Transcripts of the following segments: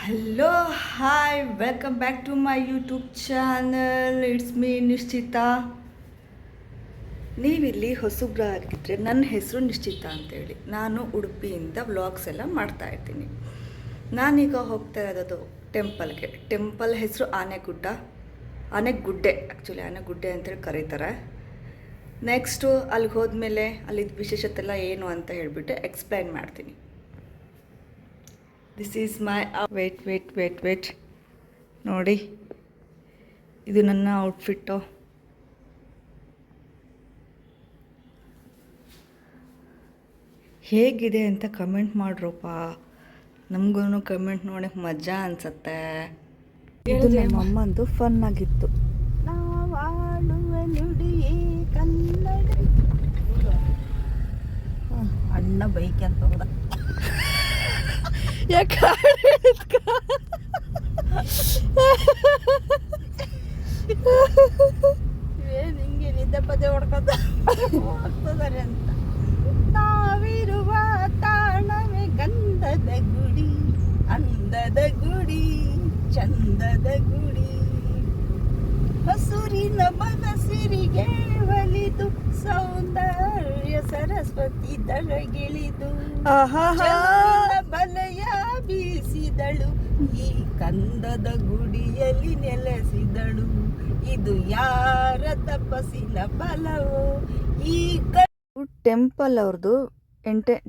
Hello hi welcome back to my YouTube channel. It's me Nishchita. ನೀವಿಲ್ಲಿ ಹೊಸಬ್ರಾಗಿದ್ದರೆ ನನ್ನ ಹೆಸರು ನಿಶ್ಚಿತ ಅಂತೇಳಿ. ನಾನು ಉಡುಪಿಯಿಂದ ವ್ಲಾಗ್ಸ್ ಎಲ್ಲ ಮಾಡ್ತಾಯಿರ್ತೀನಿ. ನಾನೀಗ ಹೋಗ್ತಾ ಇರೋದು ಟೆಂಪಲ್ಗೆ. ಟೆಂಪಲ್ ಹೆಸರು ಆನೆಗುಡ್ಡೆ. ಆ್ಯಕ್ಚುಲಿ ಆನೆಗುಡ್ಡೆ ಅಂತೇಳಿ ಕರೀತಾರೆ. ನೆಕ್ಸ್ಟು ಅಲ್ಲಿಗೆ ಹೋದ್ಮೇಲೆ ಅಲ್ಲಿದ್ದ ವಿಶೇಷತೆ ಎಲ್ಲ ಏನು ಅಂತ ಹೇಳಿಬಿಟ್ಟು ಎಕ್ಸ್ಪ್ಲೈನ್ ಮಾಡ್ತೀನಿ. ದಿಸ್ ಈಸ್ ಮೈ ವೇಟ್ ನೋಡಿ, ಇದು ನನ್ನ ಔಟ್ಫಿಟ್ಟು. ಹೇಗಿದೆ ಅಂತ ಕಮೆಂಟ್ ಮಾಡ್ರಪ್ಪ. ನಮಗೂ ಕಮೆಂಟ್ ನೋಡೋಕೆ ಮಜಾ ಅನ್ಸತ್ತೆ. ಇದು ನಮ್ಮ ಅಮ್ಮಂದು ಫನ್ ಆಗಿತ್ತು. ಅಣ್ಣ ಬೈಕ್ ಅಂತ ಹೋದ. ಯಾಕೆ ಹಿಂಗೆ ನಿದ್ದೆ ಪದೇ ಹೊಡ್ಕೊಂಡ ಹೋಗ್ತದಾರೆ ಅಂತ. ನಾವಿರುವ ತಾಣವೇ ಗಂಧದ ಗುಡಿ, ಅಂದದ ಗುಡಿ, ಚಂದದ ಗುಡಿ, ಹಸುರಿನ ಮನಸ್ಸಿರಿಗೆ ಒಲಿದು ಸೌಂದರ್ಯ ಸರಸ್ವತಿ ದಳಗಿಳಿದು ಬಲಯ ಬೀಸಿದಳು, ಈ ಕಂದದ ಗುಡಿಯಲ್ಲಿ ನೆಲೆಸಿದಳು. ಇದು ಯಾರ ತಪಸ್ಸಿನ ಫಲವೋ ಈ ಟೆಂಪಲ್ ಅವ್ರದ್ದು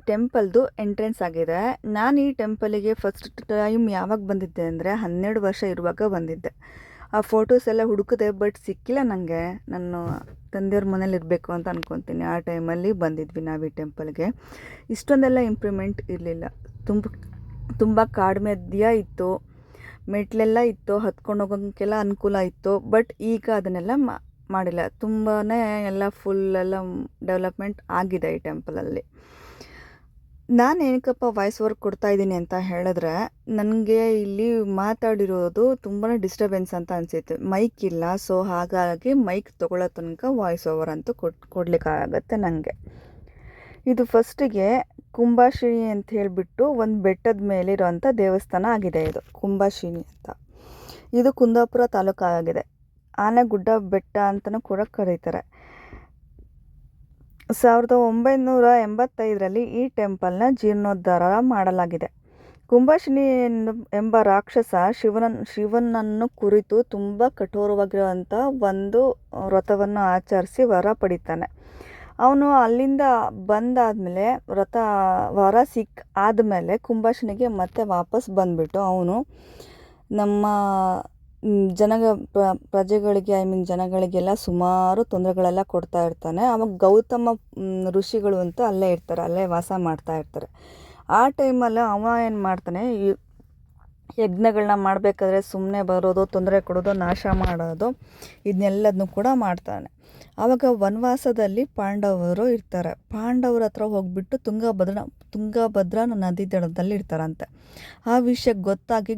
ಟೆಂಪಲ್ದು ಎಂಟ್ರೆನ್ಸ್ ಆಗಿದೆ. ನಾನು ಈ ಟೆಂಪಲಿಗೆ ಫಸ್ಟ್ ಟೈಮ್ ಯಾವಾಗ ಬಂದಿದ್ದೆ ಅಂದರೆ 12 ವರ್ಷ ಇರುವಾಗ ಬಂದಿದ್ದೆ. ಆ ಫೋಟೋಸ್ ಎಲ್ಲ ಹುಡುಕಿದೆ, ಬಟ್ ಸಿಕ್ಕಿಲ್ಲ ನನಗೆ. ನಾನು ತಂದೆಯವ್ರ ಮನೇಲಿ ಇರಬೇಕು ಅಂತ ಅಂದ್ಕೊತೀನಿ. ಆ ಟೈಮಲ್ಲಿ ಬಂದಿದ್ವಿ ನಾವು ಈ ಟೆಂಪಲ್ಗೆ. ಇಷ್ಟೊಂದೆಲ್ಲ ಇಂಪ್ರೂವ್ಮೆಂಟ್ ಇರಲಿಲ್ಲ. ತುಂಬ ಕಾಡು ಮಧ್ಯ ಇತ್ತು, ಮೆಟ್ಲೆಲ್ಲ ಇತ್ತು, ಹತ್ಕೊಂಡು ಹೋಗೋಕ್ಕೆಲ್ಲ ಅನುಕೂಲ ಇತ್ತು. ಬಟ್ ಈಗ ಅದನ್ನೆಲ್ಲ ಮಾಡಿಲ್ಲ. ತುಂಬಾ ಎಲ್ಲ ಫುಲ್ಲೆಲ್ಲ ಡೆವಲಪ್ಮೆಂಟ್ ಆಗಿದೆ ಈ ಟೆಂಪಲಲ್ಲಿ. ನಾನು ಏನಕ್ಕಪ್ಪ ವಾಯ್ಸ್ ಓವರ್ ಕೊಡ್ತಾಯಿದ್ದೀನಿ ಅಂತ ಹೇಳಿದ್ರೆ, ನನಗೆ ಇಲ್ಲಿ ಮಾತಾಡಿರೋದು ತುಂಬಾ ಡಿಸ್ಟರ್ಬೆನ್ಸ್ ಅಂತ ಅನಿಸುತ್ತೆ. ಮೈಕ್ ಇಲ್ಲ, ಸೊ ಹಾಗಾಗಿ ಮೈಕ್ ತೊಗೊಳ್ಳೋ ತನಕ ವಾಯ್ಸ್ ಓವರ್ ಅಂತೂ ಕೊಡಲಿಕ್ಕಾಗತ್ತೆ ನನಗೆ. ಇದು ಫಸ್ಟಿಗೆ ಕುಂಬಾಶಿನಿ ಅಂತ ಹೇಳಿಬಿಟ್ಟು ಒಂದು ಬೆಟ್ಟದ ಮೇಲಿರೋವಂಥ ದೇವಸ್ಥಾನ ಆಗಿದೆ. ಇದು ಕುಂಬಾಶಿನಿ ಅಂತ. ಇದು ಕುಂದಾಪುರ ತಾಲೂಕು ಆಗಿದೆ. ಆನೆಗುಡ್ಡ ಬೆಟ್ಟ ಅಂತಲೂ ಕೂಡ ಕರೀತಾರೆ. 1985ರಲ್ಲಿ ಈ ಟೆಂಪಲ್ನ ಜೀರ್ಣೋದ್ಧಾರ ಮಾಡಲಾಗಿದೆ. ಕುಂಬಾಶಿನಿ ಎಂಬ ರಾಕ್ಷಸ ಶಿವನನ್ನು ಕುರಿತು ತುಂಬ ಕಠೋರವಾಗಿರುವಂಥ ಒಂದು ವ್ರತವನ್ನು ಆಚರಿಸಿ ವರ ಪಡಿತಾನೆ. ಅವನು ಅಲ್ಲಿಂದ ಬಂದಾದಮೇಲೆ ವರ ಆದಮೇಲೆ ಕುಂಬಾಶಿನಿಗೆ ಮತ್ತೆ ವಾಪಸ್ ಬಂದುಬಿಟ್ಟು ಅವನು ನಮ್ಮ ಪ್ರಜೆಗಳಿಗೆ ಜನಗಳಿಗೆಲ್ಲ ಸುಮಾರು ತೊಂದರೆಗಳೆಲ್ಲ ಕೊಡ್ತಾ ಇರ್ತಾನೆ. ಆವಾಗ ಗೌತಮ ಋಷಿಗಳು ಅಂತ ಅಲ್ಲೇ ಇರ್ತಾರೆ, ಅಲ್ಲೇ ವಾಸ ಮಾಡ್ತಾ ಇರ್ತಾರೆ. ಆ ಟೈಮಲ್ಲಿ ಅವ ಏನು ಮಾಡ್ತಾನೆ, ಯಜ್ಞಗಳನ್ನ ಮಾಡಬೇಕಾದ್ರೆ ಸುಮ್ಮನೆ ಬರೋದು, ತೊಂದರೆ ಕೊಡೋದು, ನಾಶ ಮಾಡೋದು, ಇದನ್ನೆಲ್ಲದನ್ನು ಕೂಡ ಮಾಡ್ತಾನೆ. ಆವಾಗ ವನವಾಸದಲ್ಲಿ ಪಾಂಡವರು ಇರ್ತಾರೆ. ಪಾಂಡವ್ರ ಹತ್ರ ಹೋಗ್ಬಿಟ್ಟು ತುಂಗಭದ್ರಾ ನದಿ ದಡದಲ್ಲಿ ಇರ್ತಾರಂತೆ. ಆ ವಿಷಯ ಗೊತ್ತಾಗಿ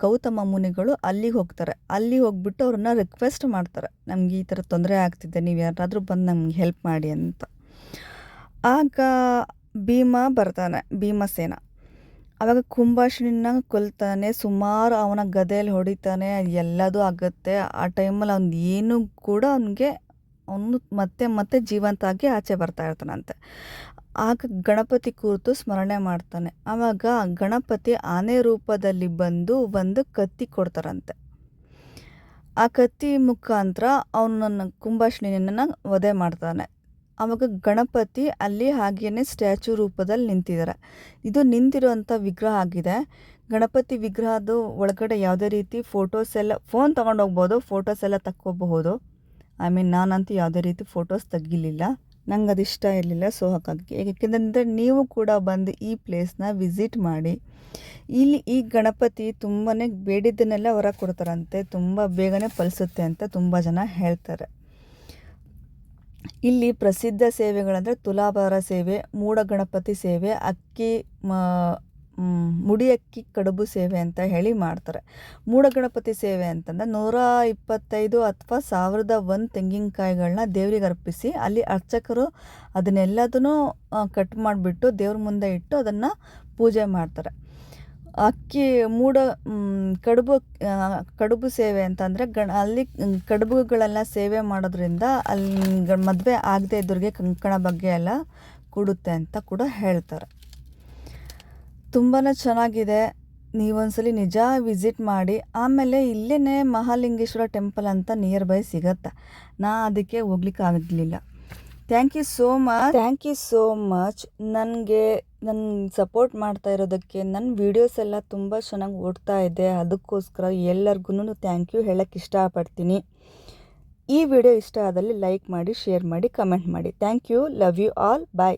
ಗೌತಮ ಮುನಿಗಳು ಅಲ್ಲಿಗೆ ಹೋಗ್ತಾರೆ. ಅಲ್ಲಿ ಹೋಗ್ಬಿಟ್ಟು ಅವ್ರನ್ನ ರಿಕ್ವೆಸ್ಟ್ ಮಾಡ್ತಾರೆ, ನಮ್ಗೆ ಈ ಥರ ತೊಂದರೆ ಆಗ್ತಿದೆ, ನೀವು ಯಾರಾದರೂ ಬಂದು ನಮ್ಗೆ ಹೆಲ್ಪ್ ಮಾಡಿ ಅಂತ. ಆಗ ಭೀಮಸೇನ ಆವಾಗ ಕುಂಬಾಶಿನಿನ ಕೊಲ್ತಾನೆ. ಸುಮಾರು ಅವನ ಗದೆಯಲ್ಲಿ ಹೊಡಿತಾನೆ, ಎಲ್ಲದೂ ಆಗುತ್ತೆ. ಆ ಟೈಮಲ್ಲಿ ಅವ್ನು ಏನೂ ಕೂಡ ಅವನು ಮತ್ತೆ ಜೀವಂತ ಆಗಿ ಆಚೆ ಬರ್ತಾ ಇರ್ತಾನಂತೆ. ಆಗ ಗಣಪತಿ ಕುರಿತು ಸ್ಮರಣೆ ಮಾಡ್ತಾನೆ. ಆವಾಗ ಗಣಪತಿ ಆನೆ ರೂಪದಲ್ಲಿ ಬಂದು ಒಂದು ಕತ್ತಿ ಕೊಡ್ತಾರಂತೆ. ಆ ಕತ್ತಿ ಮುಖಾಂತರ ಅವನನ್ನು ಕುಂಬಾಶಿನಿಯನ್ನು ವಧೆ ಮಾಡ್ತಾನೆ. ಆವಾಗ ಗಣಪತಿ ಅಲ್ಲಿ ಹಾಗೇನೆ ಸ್ಟ್ಯಾಚು ರೂಪದಲ್ಲಿ ನಿಂತಿದ್ದಾರೆ. ಇದು ನಿಂತಿರುವಂಥ ವಿಗ್ರಹ ಆಗಿದೆ. ಗಣಪತಿ ವಿಗ್ರಹದ ಒಳಗಡೆ ಯಾವುದೇ ರೀತಿ ಫೋಟೋಸ್ ಎಲ್ಲ, ಫೋನ್ ತೊಗೊಂಡೋಗ್ಬೋದು, ಫೋಟೋಸ್ ಎಲ್ಲ ತಕ್ಕೋಬಹುದು. ನಾನಂತೂ ಯಾವುದೇ ರೀತಿ ಫೋಟೋಸ್ ತೆಗಿಲಿಲ್ಲ, ನಂಗೆ ಅದು ಇಷ್ಟ ಇರಲಿಲ್ಲ. ಸೊ ಹಾಗಾಗಿ, ಏಕೆಂದರೆ ನೀವು ಕೂಡ ಬಂದು ಈ ಪ್ಲೇಸ್ನ ವಿಸಿಟ್ ಮಾಡಿ. ಇಲ್ಲಿ ಈ ಗಣಪತಿ ತುಂಬಾ ಬೇಡಿದ್ದನ್ನೆಲ್ಲ ಹೊರ ಕೊಡ್ತಾರಂತೆ, ತುಂಬ ಬೇಗನೆ ಫಲಿಸುತ್ತೆ ಅಂತ ತುಂಬ ಜನ ಹೇಳ್ತಾರೆ. ಇಲ್ಲಿ ಪ್ರಸಿದ್ಧ ಸೇವೆಗಳಂದರೆ ತುಲಾಭಾರ ಸೇವೆ, ಮೂಡ ಗಣಪತಿ ಸೇವೆ, ಮುಡಿ ಅಕ್ಕಿ ಕಡುಬು ಸೇವೆ ಅಂತ ಹೇಳಿ ಮಾಡ್ತಾರೆ. ಮೂಡ ಗಣಪತಿ ಸೇವೆ ಅಂತಂದರೆ 125 ಅಥವಾ 1001 ತೆಂಗಿನಕಾಯಿಗಳನ್ನ ದೇವ್ರಿಗೆ ಅರ್ಪಿಸಿ, ಅಲ್ಲಿ ಅರ್ಚಕರು ಅದನ್ನೆಲ್ಲದನ್ನು ಕಟ್ ಮಾಡಿಬಿಟ್ಟು ದೇವ್ರ ಮುಂದೆ ಇಟ್ಟು ಅದನ್ನು ಪೂಜೆ ಮಾಡ್ತಾರೆ. ಅಕ್ಕಿ ಕಡುಬು ಕಡುಬು ಸೇವೆ ಅಂತಂದರೆ ಅಲ್ಲಿ ಕಡುಬುಗಳೆಲ್ಲ ಸೇವೆ ಮಾಡೋದ್ರಿಂದ ಅಲ್ಲಿ ಮದುವೆ ಆಗದೆ ಇದ್ದವ್ರಿಗೆ ಕಂಕಣ ಬಗ್ಗೆ ಎಲ್ಲ ಕೊಡುತ್ತೆ ಅಂತ ಕೂಡ ಹೇಳ್ತಾರೆ. ತುಂಬಾ ಚೆನ್ನಾಗಿದೆ. ನೀವೊಂದ್ಸಲಿ ನಿಜ ವಿಸಿಟ್ ಮಾಡಿ. ಆಮೇಲೆ ಇಲ್ಲೇ ಮಹಾಲಿಂಗೇಶ್ವರ ಟೆಂಪಲ್ ಅಂತ ನಿಯರ್ ಬೈ ಸಿಗತ್ತೆ. ಅದಕ್ಕೆ ಹೋಗ್ಲಿಕ್ಕೆ ಆಗಲಿಲ್ಲ. ಥ್ಯಾಂಕ್ ಯು ಸೋ ಮಚ್ ನನಗೆ ಸಪೋರ್ಟ್ ಮಾಡ್ತಾ ಇರೋದಕ್ಕೆ. ನನ್ನ ವೀಡಿಯೋಸ್ ಎಲ್ಲ ತುಂಬ ಚೆನ್ನಾಗಿ ಓಡ್ತಾ ಇದೆ. ಅದಕ್ಕೋಸ್ಕರ ಎಲ್ಲರಿಗೂ ಥ್ಯಾಂಕ್ ಯು ಹೇಳೋಕ್ಕೆ ಇಷ್ಟಪಡ್ತೀನಿ. ಈ ವಿಡಿಯೋ ಇಷ್ಟ ಆದಲ್ಲಿ ಲೈಕ್ ಮಾಡಿ, ಶೇರ್ ಮಾಡಿ, ಕಮೆಂಟ್ ಮಾಡಿ. Thank you. Love you all. Bye.